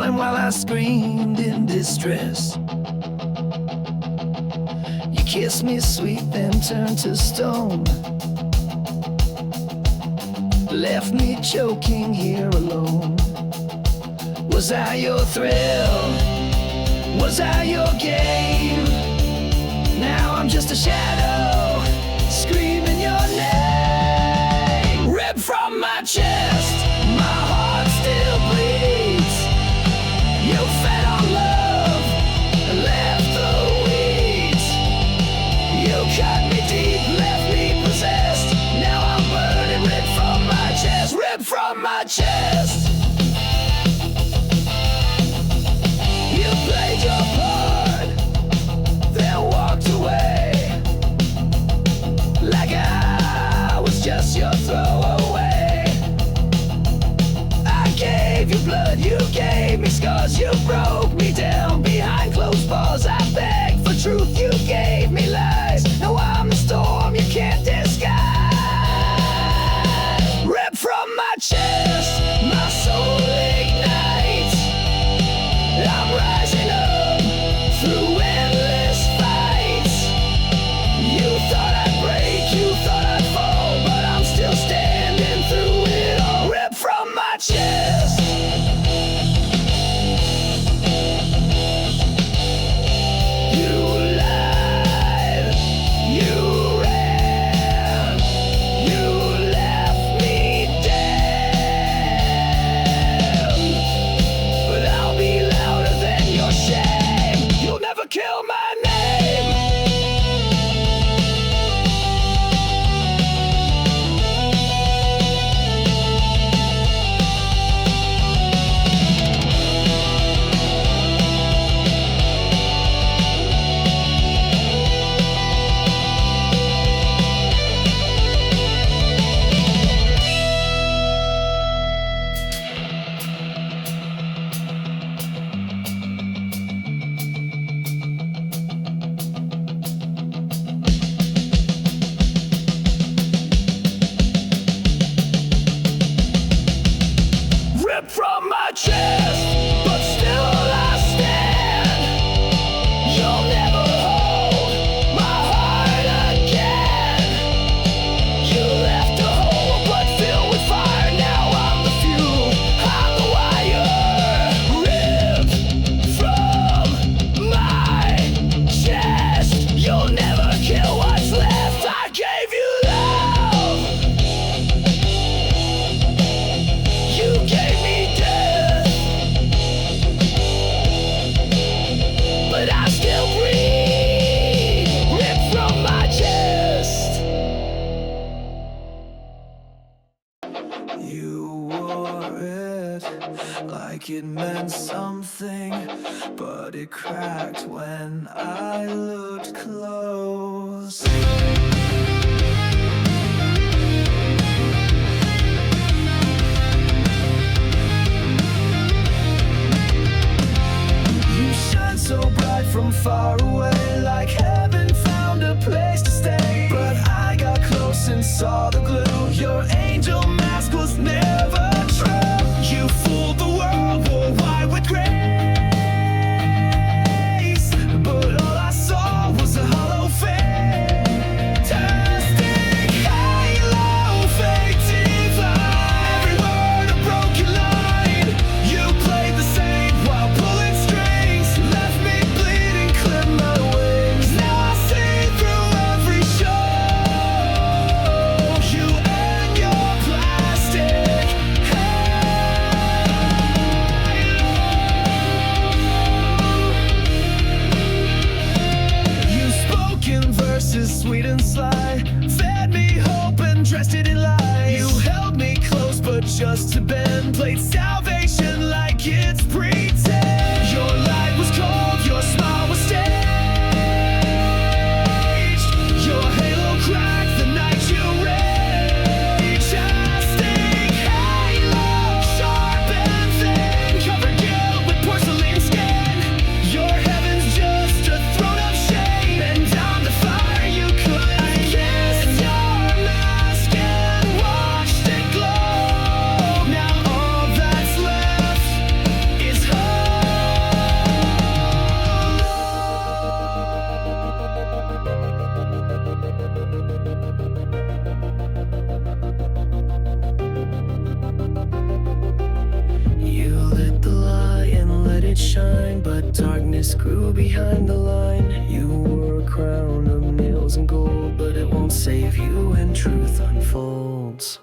smiling while I screamed in distress. You kissed me sweet, then turned to stone. Left me choking here alone. Was I your thrill? Was I your game? Now I'm just a shadow, screaming your name. Ripped from my chest, my heart still bleeds. You fed on love and left the weeds. You cut me deep, left me possessed. Now I'm burning, ripped from my chest, ripped from my chest. You played your part, then walked away, like I was just your throwaway. I gave you blood, you gave me scars, you broke me down behind closed bars. I begged for truth, you gave me lies. Now I'm the storm you can't disguise. Ripped from my chest, my soul ignites. I'm rising up through endless fights. You thought I'd break, you thought I'd fall, but I'm still standing through it all. Ripped from my chest. You lied, you ran, you left me dead. But I'll be louder than your shame. You'll never kill my name. Ripped from my chest, but still I stand. You'll never hold my heart again. You left a hole but filled with fire. Now I'm the fuel, I'm the wire. Ripped from my chest. You'll never kill what's left. I gave you love. You gave me death, but I still breathe. Ripped from my chest. You wore it like it meant something, but it cracked when I looked close. You shine so bright from far away, like heaven found a place to stay. But I got close and saw the glue. Your angel mask was never true. You fooled the world, wore white with grace, but all I saw was a hollow fantastic halo, fake divine. Every word a broken line. You played the same while pulling strings, left me bleeding, clipped my wings. Now I see through every show. You and your plastic halo. You spoke in verses sweet and sly, fed me hope and dressed it in lies. You held me close but just to bend, played salvation like it's pretend. Your light was cold, your smile was staged. Your halo cracked the night you raged. Fantastic halo, sharp and thin, covered guilt with porcelain skin. Your heaven's just a throne of shame, and I'm the fire you couldn't kiss. Your mask and watched it glow. Now all that's behind the line. You wore a crown of nails and gold, but it won't save you when truth unfolds.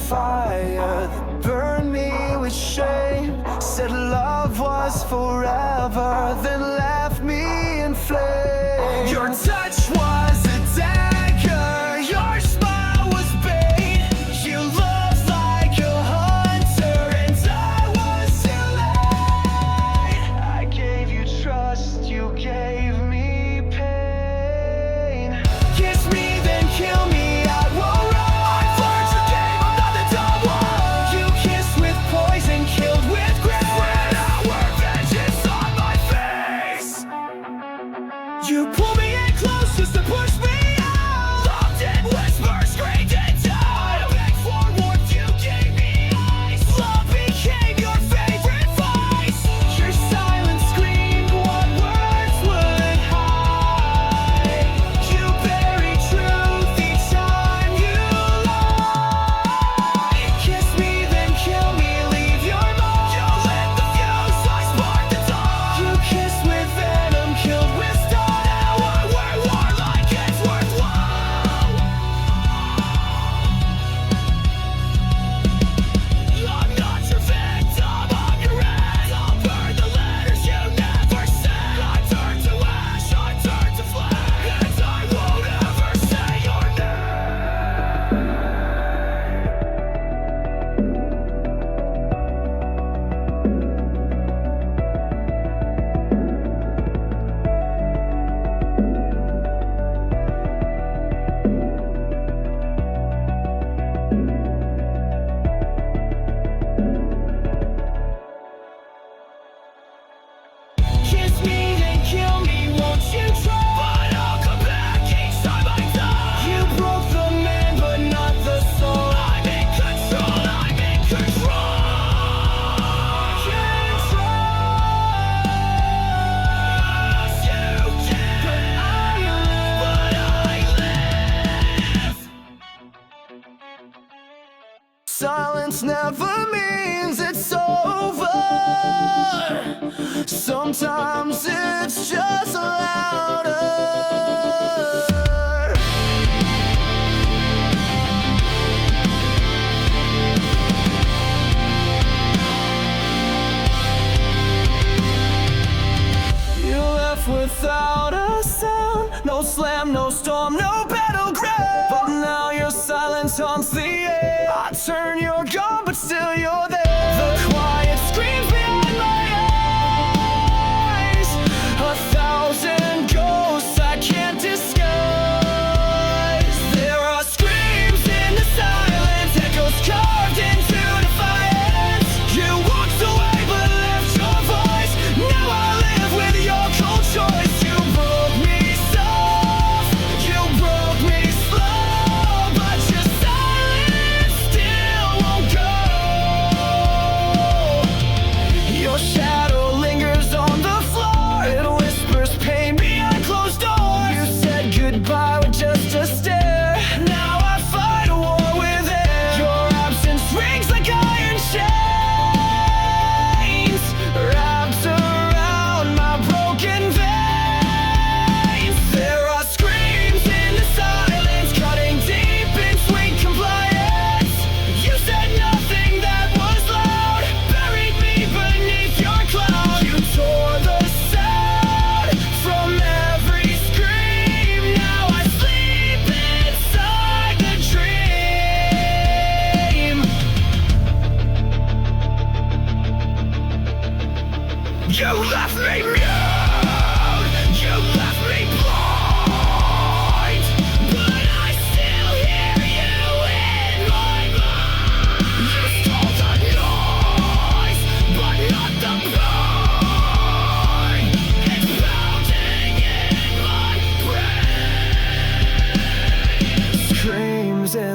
Fire that burned me with shame. Said love was forever, then left me in flames. Your touch was a dagger, your smile was bait. You loved like a hunter and I was too late. I gave you trust, you gave me pain. Kiss me then kill me, you pull me in close just to push me out. Loved in whispers, screamed in doubt. I begged for warmth, you gave me ice. Love became your favorite vice. Your silence screamed what words would hide. You buried truth each time you lie. Kiss me then kill me, leave your mark. You lit the fuse, I sparked the dawn. You kissed with venom, killed with stars. Silence never means it's over. Sometimes it's just louder. You left without a sound. No slam, no storm, no battleground. But now your silence haunts the air. I turn, you're gone, but still you're there. The quiet screams behind my eyes. 1,000 ghosts I can't disguise. There are screams in the silence, echoes carved into defiance. You walked away but left your voice. Now I live with your cold choice. You broke me soft, you broke me slow, but your silence still won't go.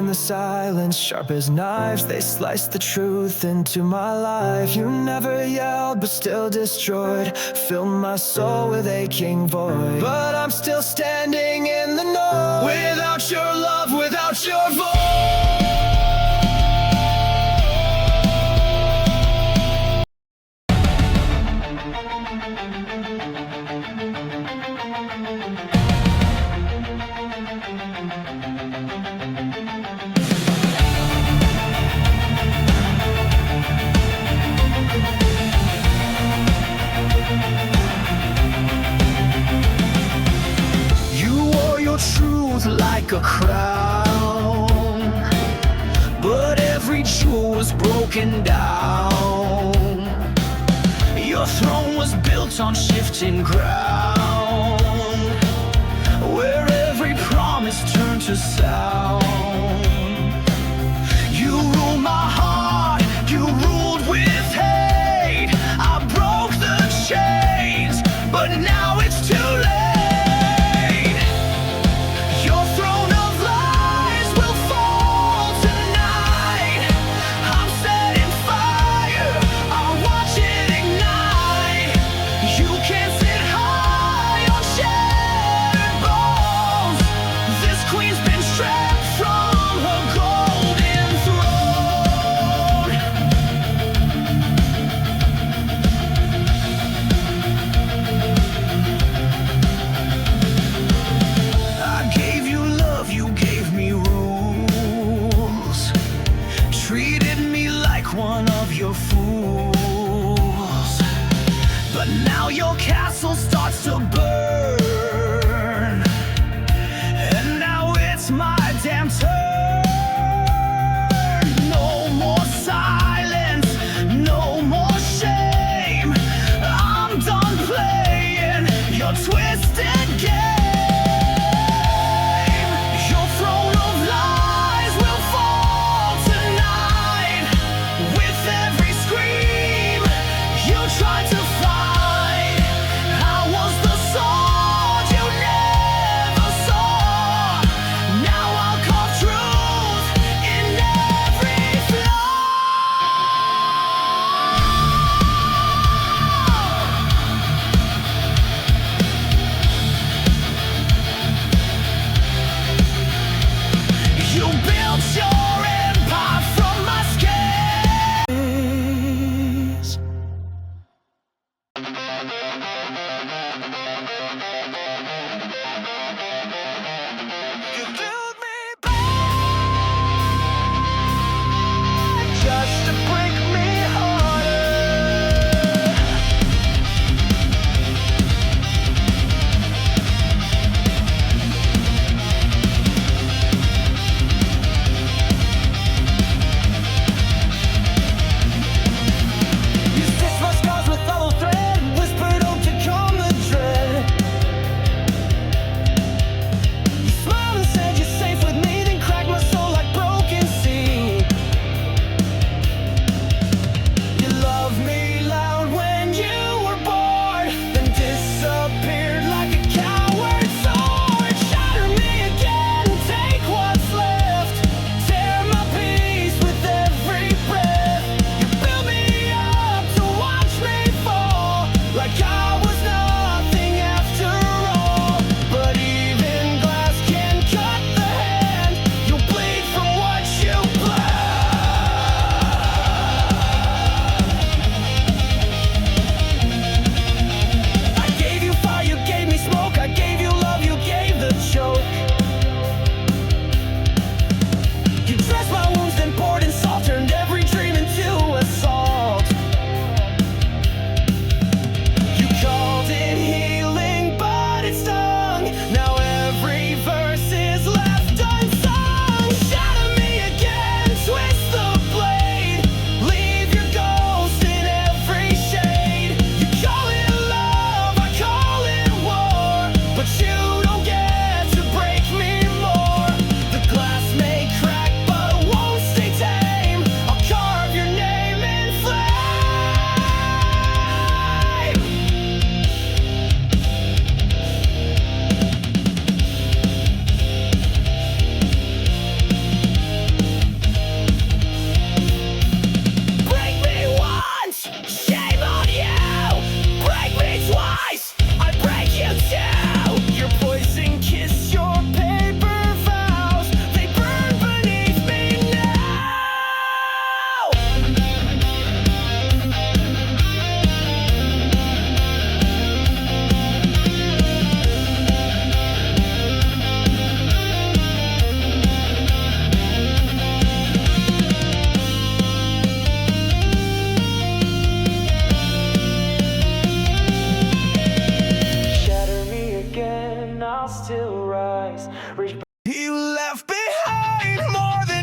in the silence, sharp as knives, they sliced the truth into my life. You never yelled, but still destroyed, filled my soul with aching void. But I'm still standing in the noise, without your love, without your voice. Truth like a crown, but every jewel was broken down. Your throne was built on shifting ground, where every promise turned to sound. You ruled my heart, you ruled with hate. I broke the chains, but now it's too late. One of your fools, but now your castle starts to burn, and now it's my damn turn. No more silence, no more shame. I'm done playing your twisted game. Now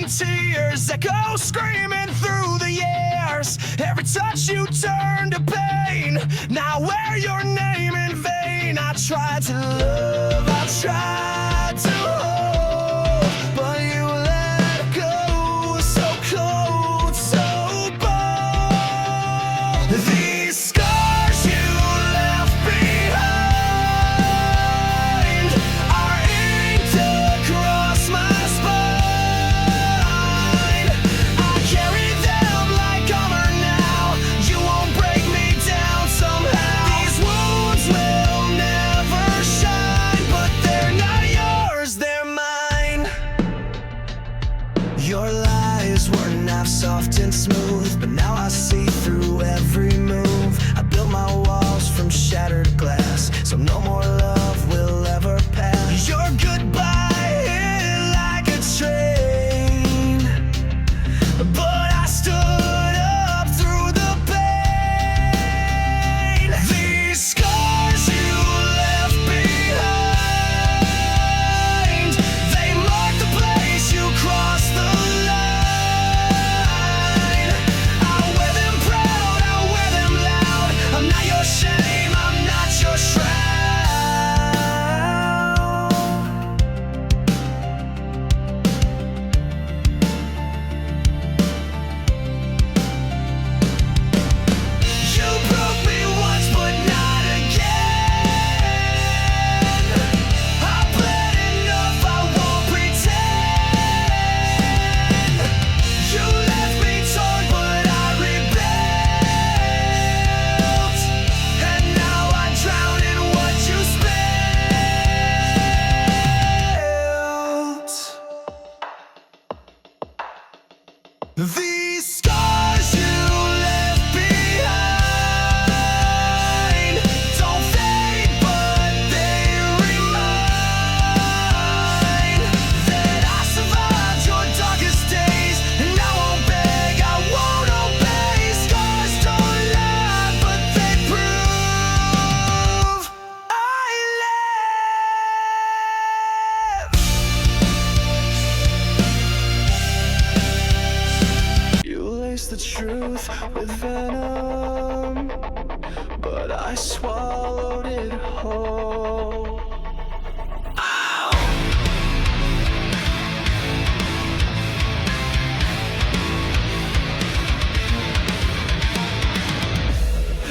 and tears echo screaming through the years. Every touch you turn to pain. Now wear your name in vain. I tried to love, I tried to hold, but you let go. So cold, so bold. These scars you left behind are inked across my spine. I carry them like armor now. You won't break me down somehow. These wounds will never shine, but they're not yours, they're mine. Your lies were not soft and smooth, but now I see through every move. I built my walls from shattered glass, so no more love will ever pass. Your goodbye hit like a train, but I stood up through the pain. These scars you left behind, they mark the place you crossed the line. I wear them proud, I wear them loud. I'm not your shame, I'm not your shroud. You broke me once, but not again. I bled enough, I won't pretend. You left me torn, but I rebuilt. And now I drown in what you spilled. These scars you left behind don't fade, but they remind that I survived your darkest days, and I won't beg, I won't obey. Scars don't lie, but they prove I live. You laced the truth with venom, but I swallowed it whole. Ow!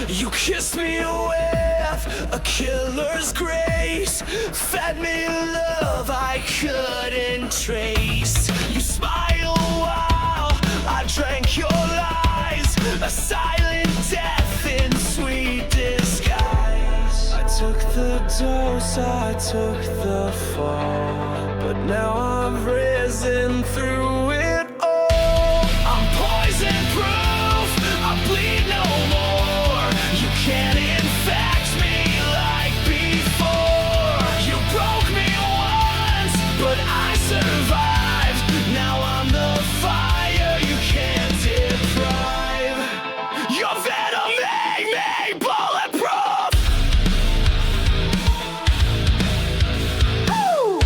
You kissed me with a killer's grace, fed me love I couldn't trace. You smiled while I drank your lies, a silent death in sweet disguise. I took the dose, I took the fall, but now I've risen through it all. I'm poison proof, I bleed no more. You can't infect me like before. You broke me once, but I survived. Now I'm the fire you can't deprive. Your venom made me bulletproof. Woo!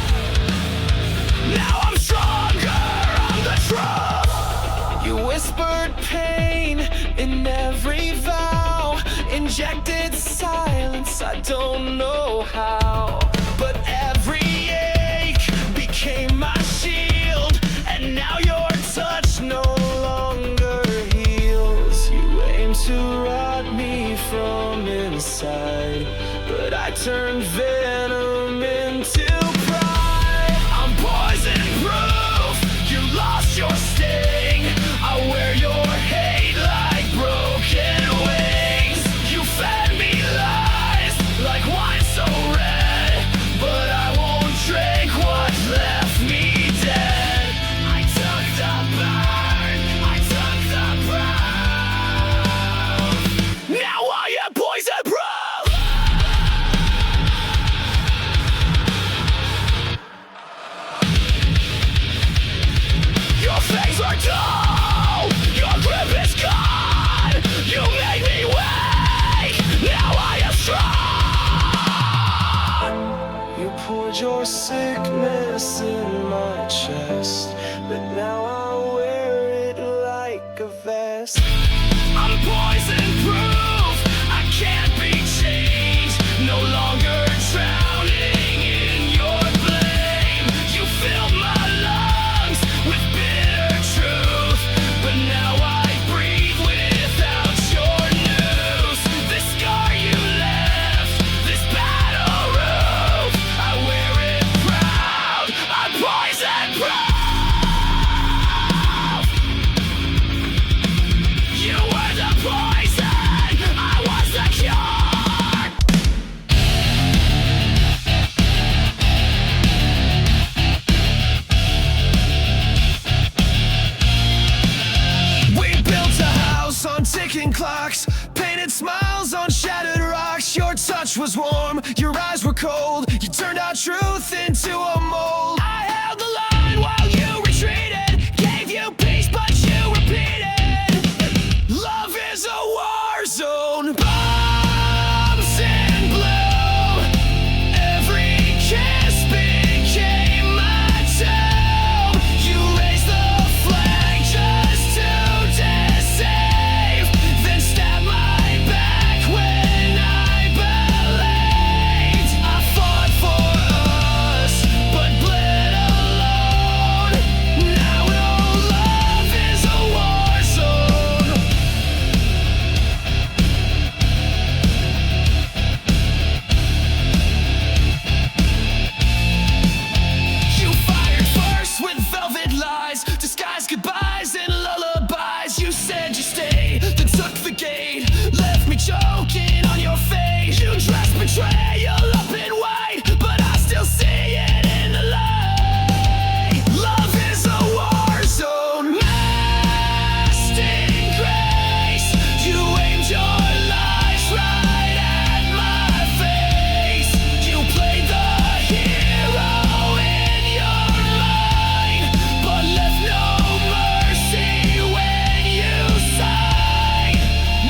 Now I'm stronger, I'm the truth. You whispered pain in every vow, injected silence, I don't know how. But every ache became my shield, and now your touch no longer heals. You aim to rot me from inside, but I turned venom into pride. I'm poison proof, you lost your sting. I wear your hate like broken wings. You fed me lies like wine so red, but I won't drink what left me dead. I took the burn, I took the brown. Now I am poison proof. ticking clocks, painted smiles on shattered rocks. Your touch was warm, your eyes were cold. You turned our truth into a mold. I held the line while you retreated, gave you peace but you repeated. Love is a war zone. Bombs in blue. Every kiss became my tomb. You raised the flag just to deceive, then stabbed my back when I believed. I fought for us, but bled alone. Now no love is a war zone. You fired first with velvet lies, disguised goodbyes and lullabies. You said you stay, then took the gate, left me choking on your face. You dressed betrayal up in white, but I still see it in the light. Love is a war zone, masked in grace. You aimed your lies right at my face. You played the hero in your mind, but left no mercy when you sighed.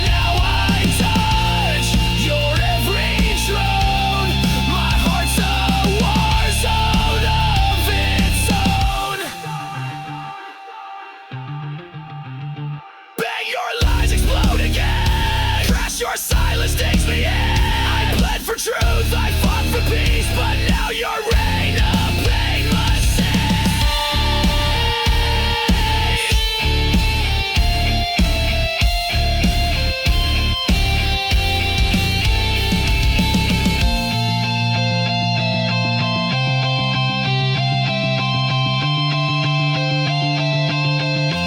Now I touch your every drone. My heart's a war zone of its own. Bang, your lies explode again. Crash, your silence takes me in. I bled for truth, I fought for peace, but now your reign of pain must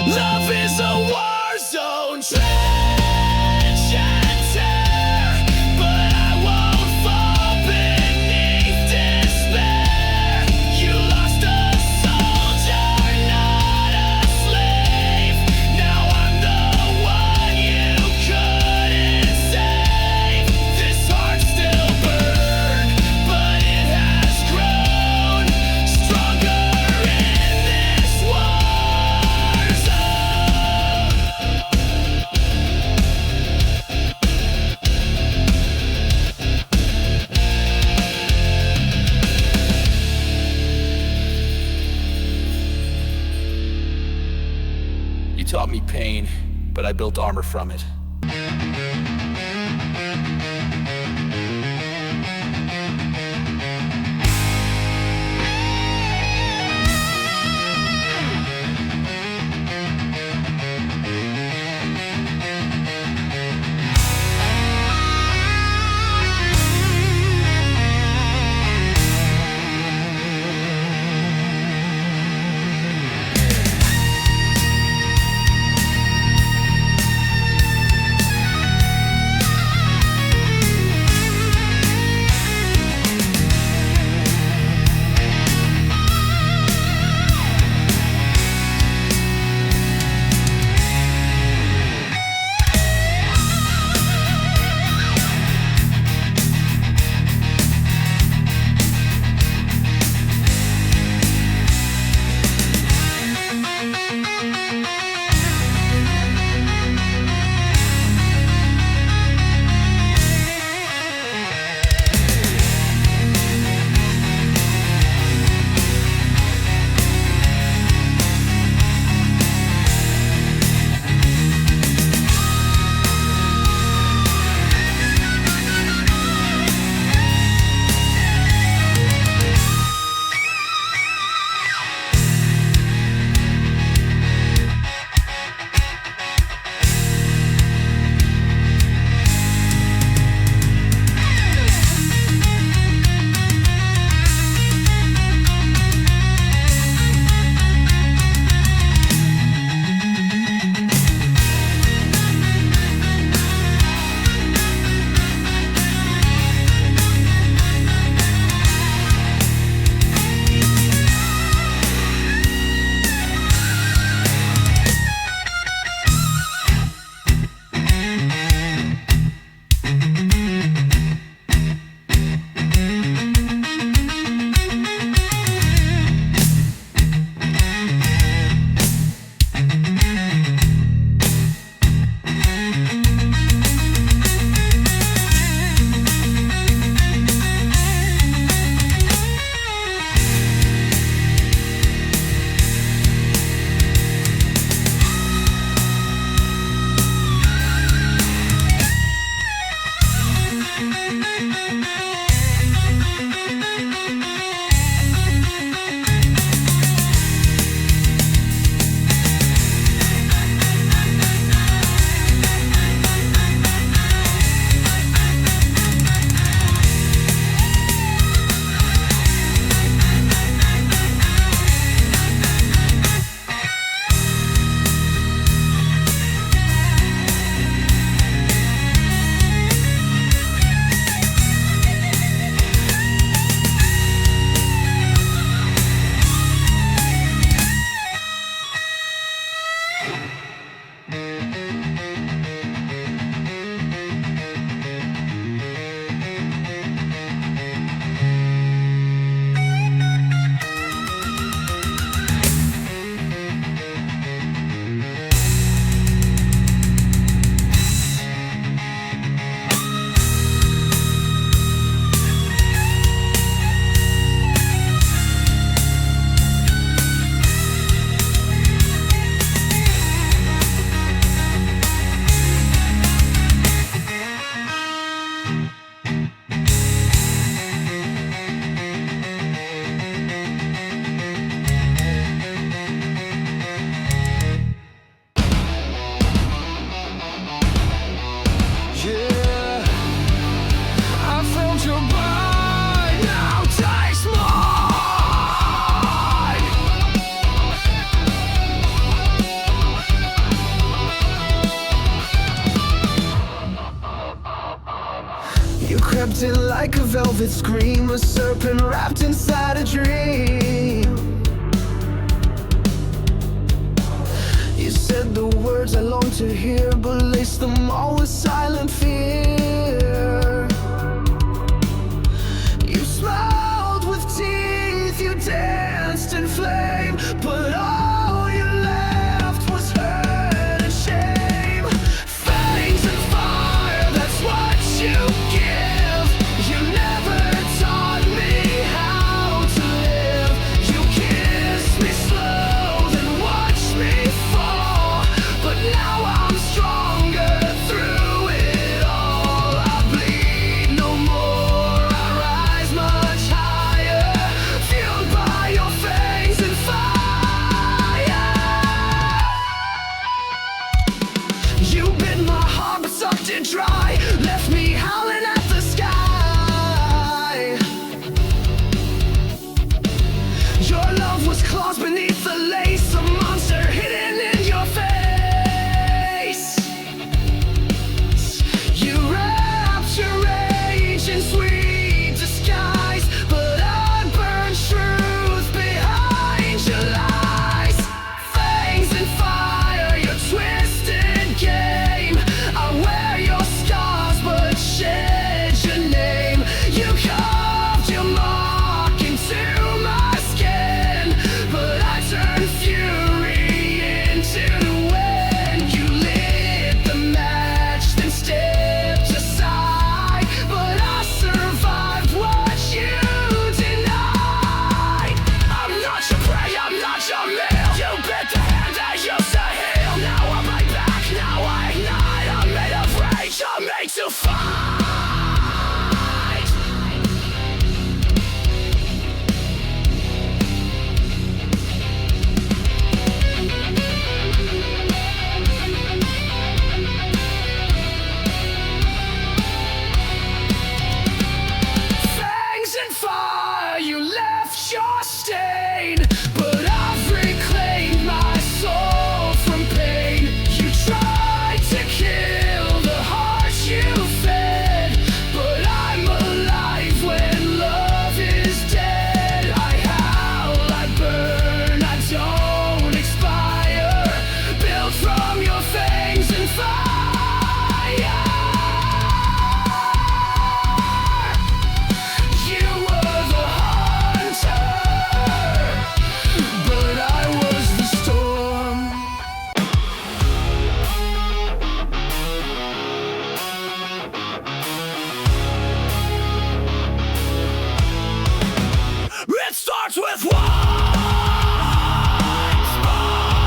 Love is a war zone, trench and tear, but I won't fall beneath despair. You lost a soldier, not a slave. Now I'm the one you couldn't save. This heart still burns, but it has grown stronger in this war zone. You taught me pain, but I built armor from it. velvet scream, a serpent wrapped inside a dream. You said the words I long to hear, but laced them all with silent fear. You smiled with teeth, you danced in flame, but all you left was hurt and shame. Fangs and fire, that's what you give. You never taught me how to live. You kissed me slow, then watched me fall, but now I'm stronger through it all. I bleed no more, I rise much higher, fueled by your fangs and fire. You bit my heart but sucked it dry, left me howling at the sky. Your love was claws beneath the lace, a monster hidden in your face. You wrapped your rage in sweet disguise, but I burned truth behind your lies. Fangs and fire, your twisted game. I wear your scars but shed your name. You carved your mark into my skin, but I turned fury into the wind. You lit the match, then stepped aside, but I survived what you denied. I'm not your prey, I'm not your meal. You bit the hand that used to heal. Now I'm right back, now I ignite. I'm made of rage, I'm made to fight. Fangs and fire, you left your stain, but I've reclaimed my soul from pain. You tried to kill the heart you fed, but I'm alive when love is dead. I howl, I burn, I don't expire, built from your fangs and fire. You were the hunter, but I was the storm. It starts with one spark,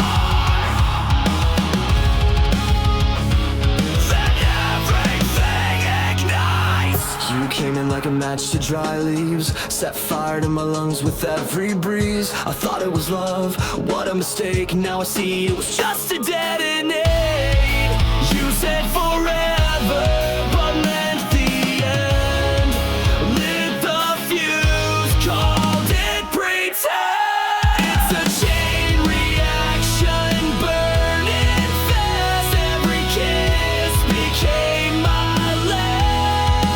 then everything ignites. You came in like a match to dry leaves, set fire to my lungs with every breeze. I thought it was love, what a mistake. Now I see it was just a detonate. You said forever, but meant the end. Lit the fuse, called it pretend. It's a chain reaction, burning fast. Every kiss became my last.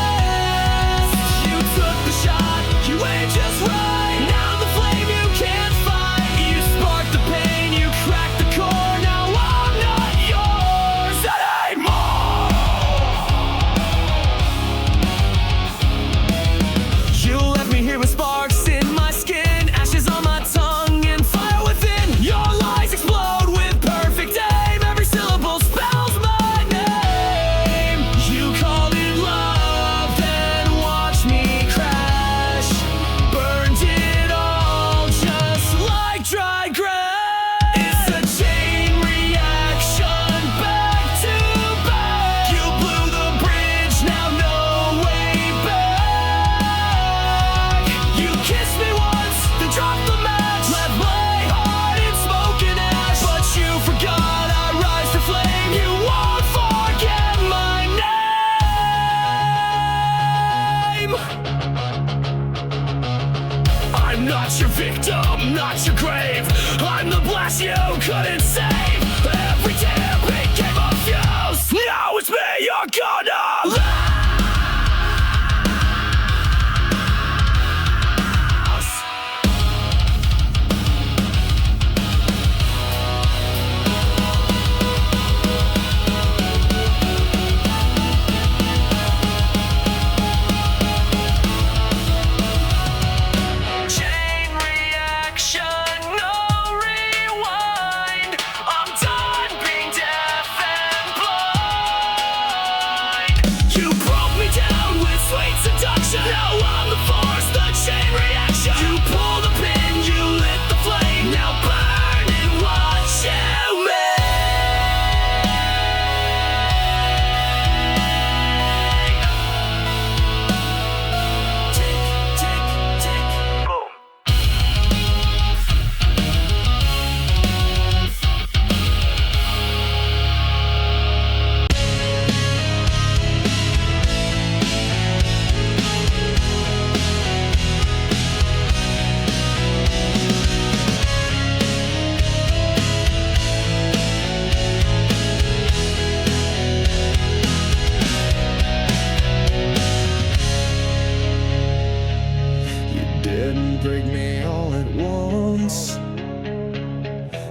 You took the shot, you aimed just right. Now the flame you can't fight. You sparked the pain, you cracked the core. Now I'm not yours anymore. You left me here with sparks in my skin, ashes on my tongue, and fire within. Your lies explode with perfect aim. Every syllable spells my name. You called it love, then watched me crash. Burned it all just like dry grass. It's a chain reaction, back to back. You blew the bridge, now no way back. You kissed me once, then dropped the match. Left my heart in smoke and ash, but you forgot I rise to flame. You won't forget my name. I'm not your victim, not your grave. I'm the blast you couldn't save. Every tear became a fuse. Now it's me you're gonna love.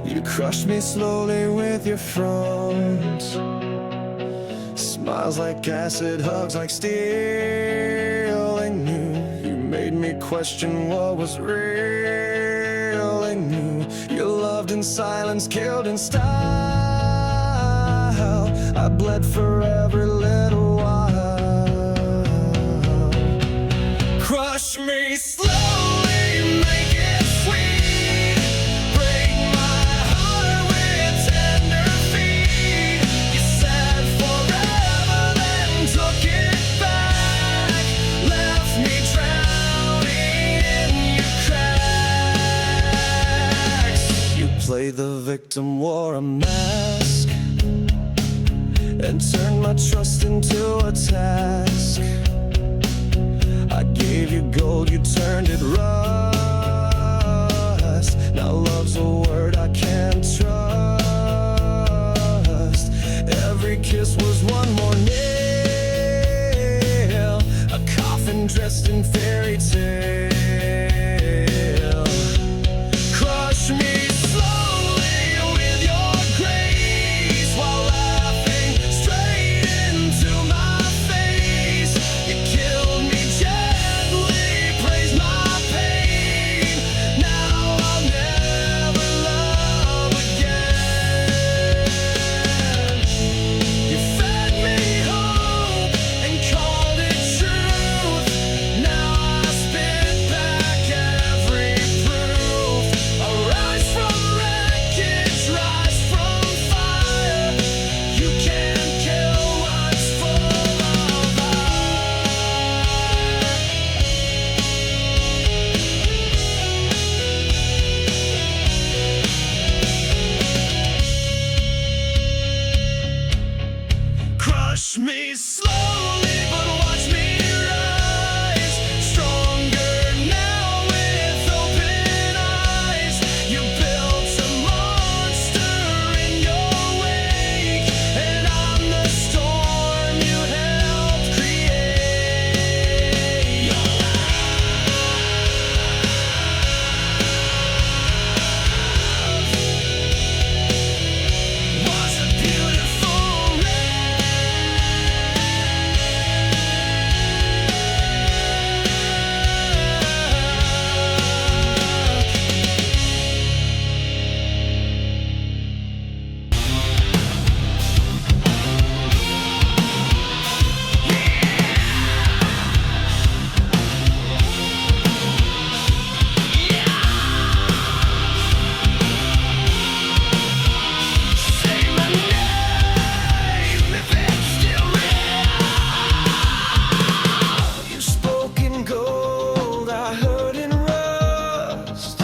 You crushed me slowly with your front. Smiles like acid, hugs like steel. I knew you made me question what was real. I knew you loved in silence, killed in style. I bled for every little while. Crush me slowly, make it sweet. Break my heart with tender feet. You said forever, then took it back. Left me drowning in your cracks. You played the victim, wore a mask, and turned my trust into a task. I gave you gold, you turned it rust. Now love's a word I can't trust. Every kiss was one more nail, a coffin dressed in fairy tale. Crush me slowly with your grace, while laughing straight into my face. You killed me gently, praised my pain. Now I'll never love again. You fed me hope and called it truth. Now I spit back every proof. I rise from wreckage, rise from fire. You can't kill what's full of Crush me slowly, but watch me rise. Stronger now with open eyes. You built a monster in your wake, and I'm the storm you helped create. Your love was a beautiful Say my name if it's still real. You spoke in gold, I heard in rust.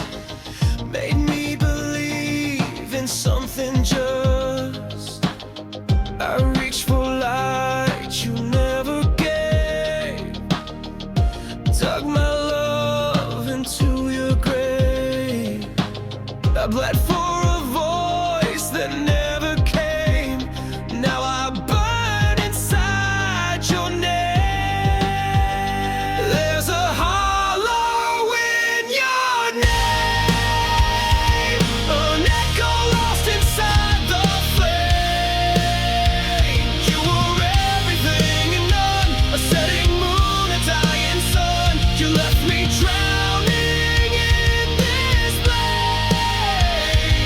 Made me believe in something just. I reached for light you never gave. Dug my love into your grave. I bled for a voice that never came. Now I burn inside your name. There's a hollow in your name, an echo lost inside the flame. You were everything and none, a setting moon, a dying sun. You left me drowning in this blade.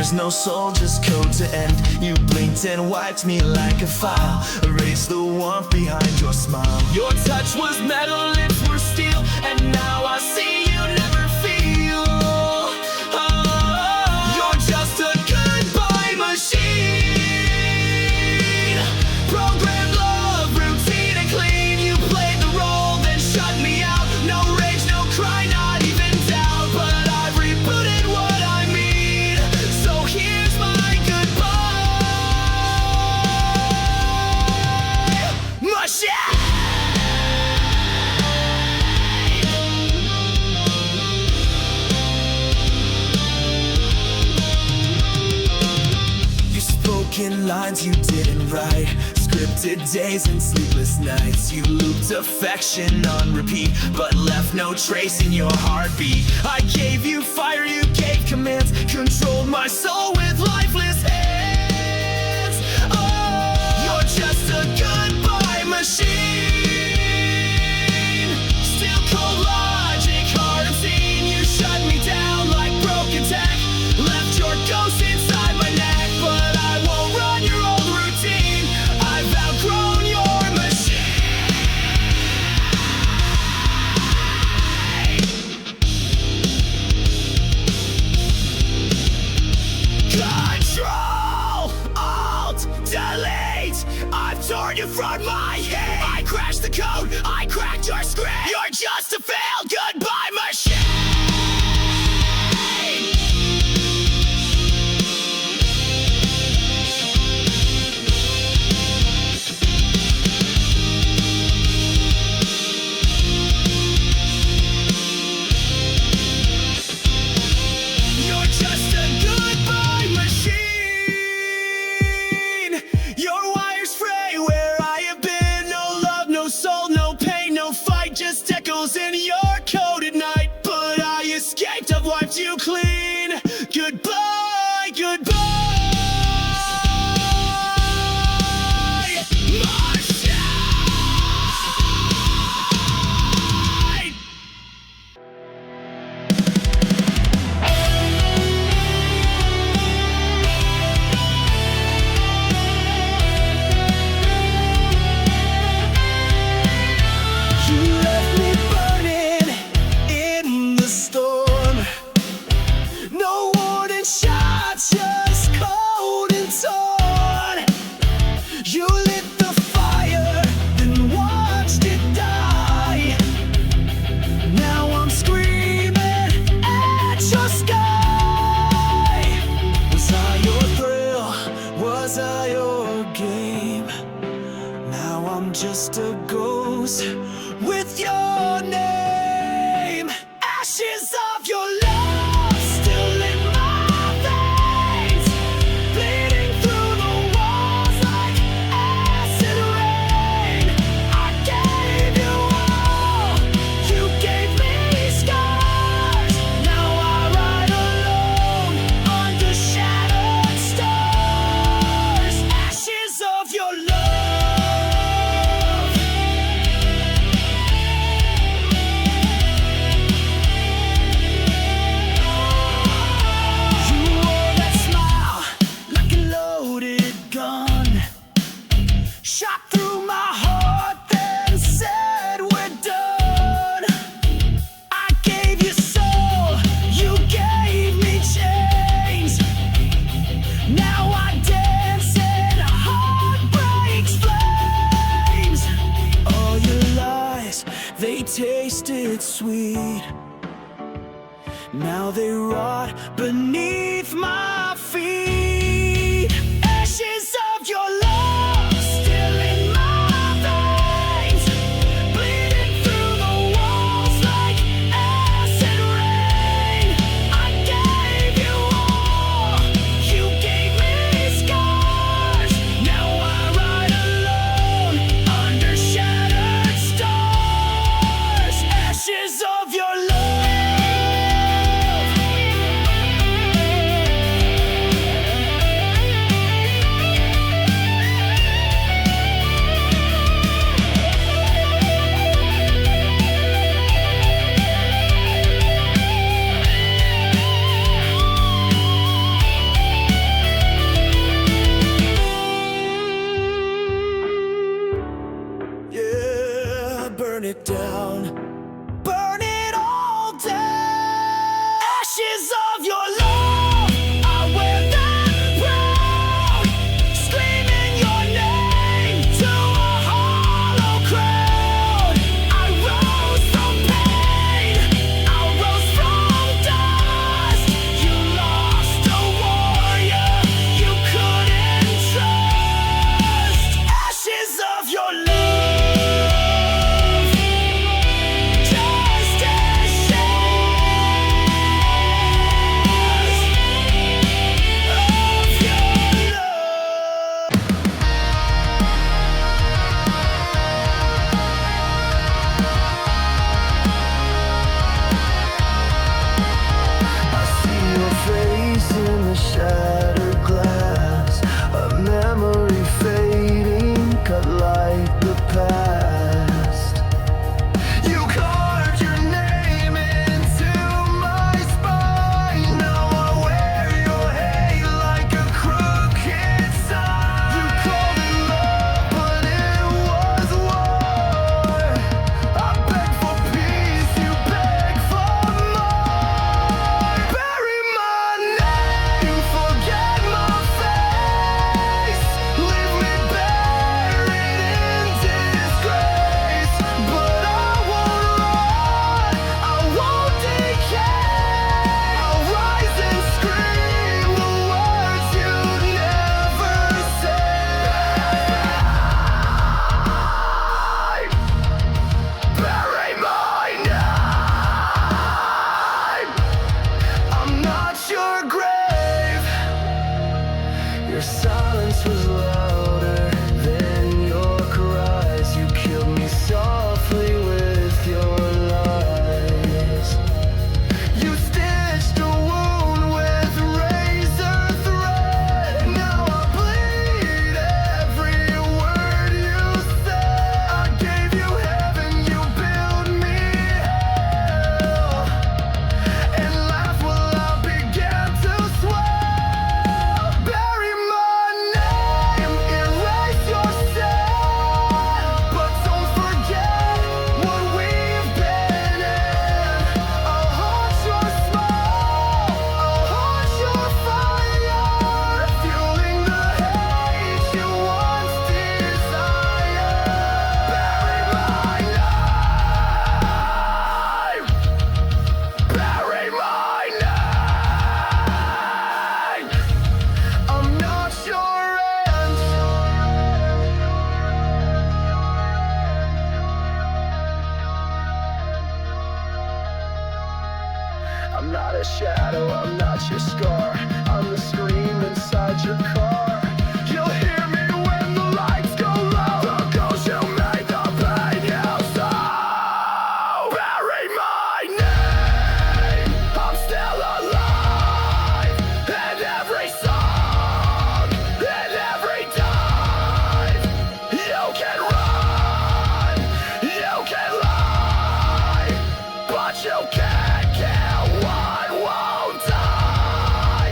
There's no soul, just code to end. You blinked and wiped me like a file. Erased the warmth behind your smile. Your touch was metal, lips were steel, and now I see you never feel. Oh, you're just a goodbye machine. Programmed love, routine and clean. You played the role, then shut me out. No rage, no cry, not even doubt. But I've rebooted what I mean. So here's my goodbye machine. In lines you didn't write, scripted days and sleepless nights. You looped affection on repeat, but left no trace in your heartbeat. I gave you fire, you gave commands, controlled my soul with lifeless hands. Oh, you're just a goodbye machine. Still cold logic, hard unseen. You shut me down like broken tech. Left your ghost inside my neck, but I won't run your old routine. I've outgrown your machine. Control, Alt, Delete. I've torn you from my head. I crashed the code, I cracked your script. You're just a failed goodbye machine. Just echoes in your code at night, but I escaped, I've wiped you clean. Goodbye, goodbye. Just cold and torn. You lit the fire, then watched it die. Now I'm screaming at your sky. Was I your thrill? Was I your game? Now I'm just a ghost with your name. Ashes of your love. Shot through my heart, then said we're done. I gave you soul, you gave me chains. Now I dance in heartbreak's flames. All your lies, they tasted sweet. Now they rot beneath my feet. Ashes of your love. Of your love. burn it down. Burn it all down. Ashes of your love, I wear them proud. Screaming your name to a hollow crowd. I rose from pain, I rose from dust. You lost a warrior you couldn't trust. Ashes of your love. Shattered glass, a memory fading, cut like the past. You carved your name into my spine. Now I wear your hate like a crooked sign. You called it love, but it was war. I beg for peace, you beg for more. Bury my name, forget my face, leave me buried in disgrace. But I won't run, I won't decay. I'll rise and scream the words you never say. Bury my name. I'm not your grave. Your silence was louder than your cries. You killed me softly with your lies. You stitched a wound with razor thread. Now I bleed every word you said. I gave you heaven, you built me hell. And laugh while I began to swell. Bury my name, erase yourself, but don't forget what we've been in. I'll haunt your smile, I'll haunt your fire, fueling the hate you once desired. Bury my name. Bury my name. I'm not your answer. I'm not a shadow, I'm not your scar. I'm the scream inside your car. You'll hear me when the lights go low. The ghost you made, the pain you sow. Bury my name, I'm still alive. In every song, in every dive. You can run, you can lie, but you can't kill what won't die.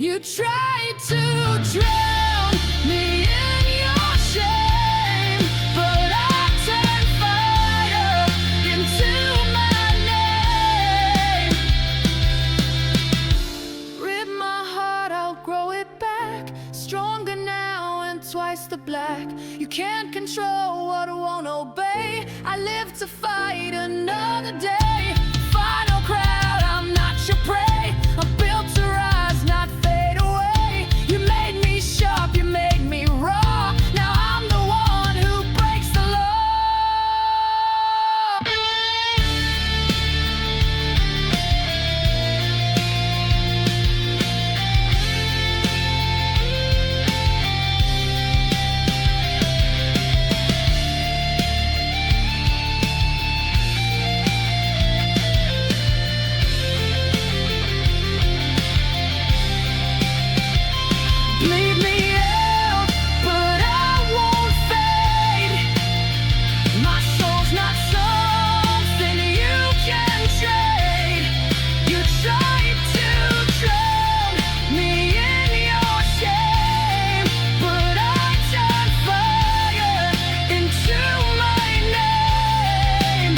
You tried to drown me in your shame, but I turned fire into my name. Rip my heart, I'll grow it back, stronger now and twice the black. You can't control what won't obey. I live to fight another day. Final crowd, I'm not your prey. I'm built to rise, not fade away. You made me sharp, you made me raw. Now I'm the one who breaks the law. Bleed me out, but I won't fade. My soul's not something you can trade. You tried to drown me in your shame, but I turned fire into my name.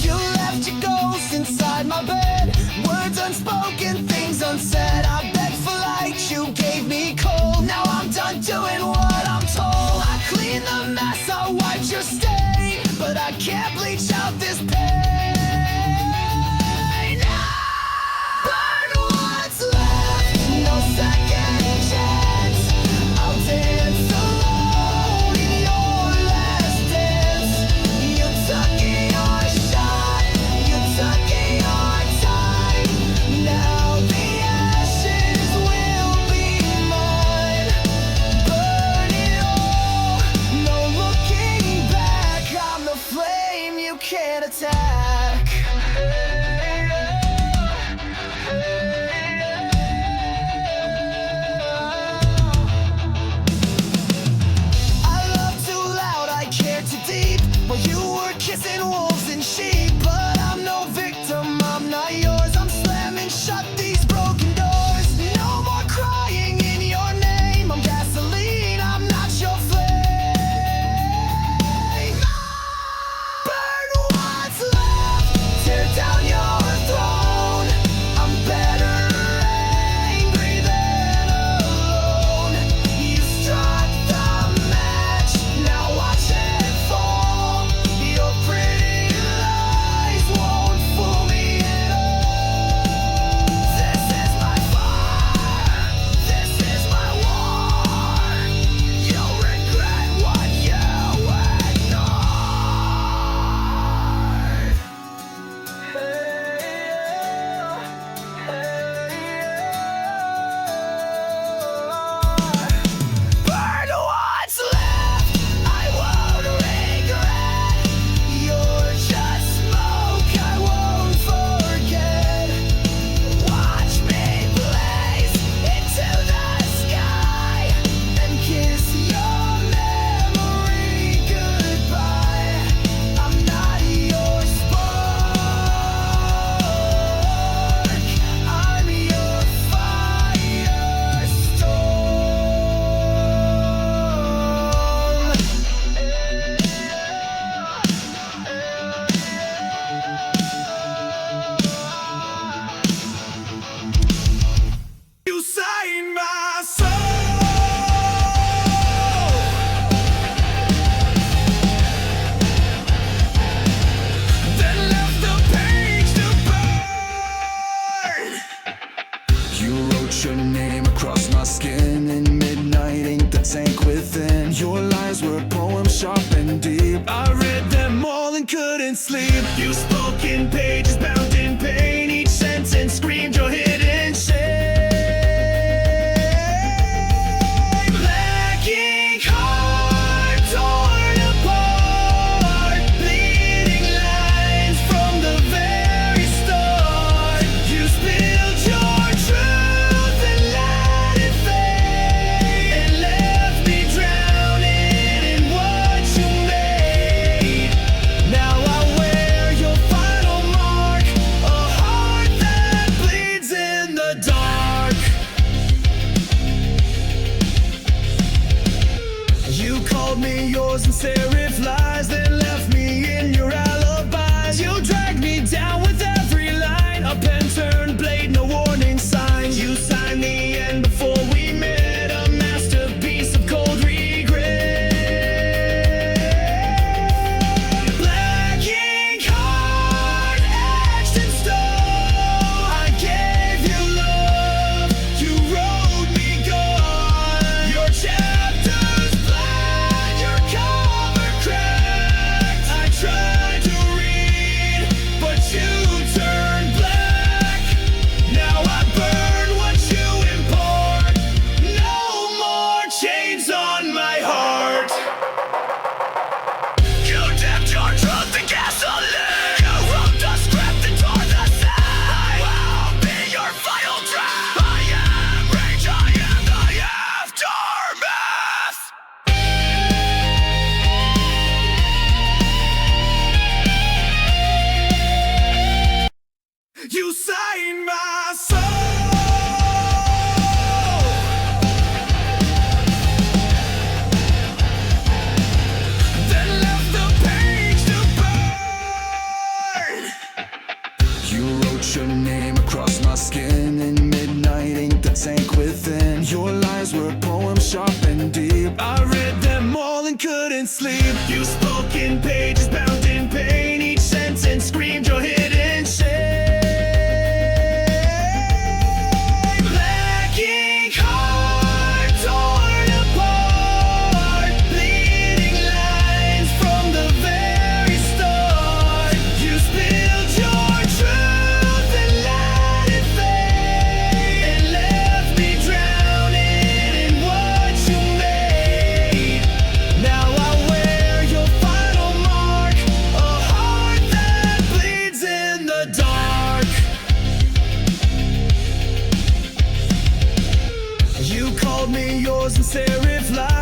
You left your ghost inside my bed. Words unspoken, things unsaid. I begged for light, you gave me cold. Now I'm done doing what I'm told. I cleaned the mess, I wiped your stain, but I can't bleach out this pain. Burn what's left, no second chance. I'll dance alone in your last dance. You took your shot, you took your time. Now the ashes will be mine. Burn it all, no looking back. I'm the flame you can't attack. I love too loud, I care too deep. While you were kissing wolves and sheep. But I'm no victim, I'm not yours. I'm slamming shut these broken doors. No more crying in your name. I'm gasoline, I'm not your flame. Burn what's left, tear down your throne. I'm better angry than alone. You struck the match, now watch it fall. Your pretty lies won't fool me at all. This is my fire, this is my war. You'll regret what you ignored. Burn what's left, I won't regret. You're just smoke, I won't forget. Watch me blaze into the sky and kiss your memory goodbye. I'm not your spark, I'm your firestorm. You sang my soul, then left the page to burn. You wrote your name across my skin in midnight ink, the tank within. Your lines were poems sharp and deep. I read them all and couldn't sleep. You spoke in pages bound in pain. Each sentence screamed your hidden shame. Black ink heart torn apart, bleeding lines from the very start. You spilled your called me yours in serif light.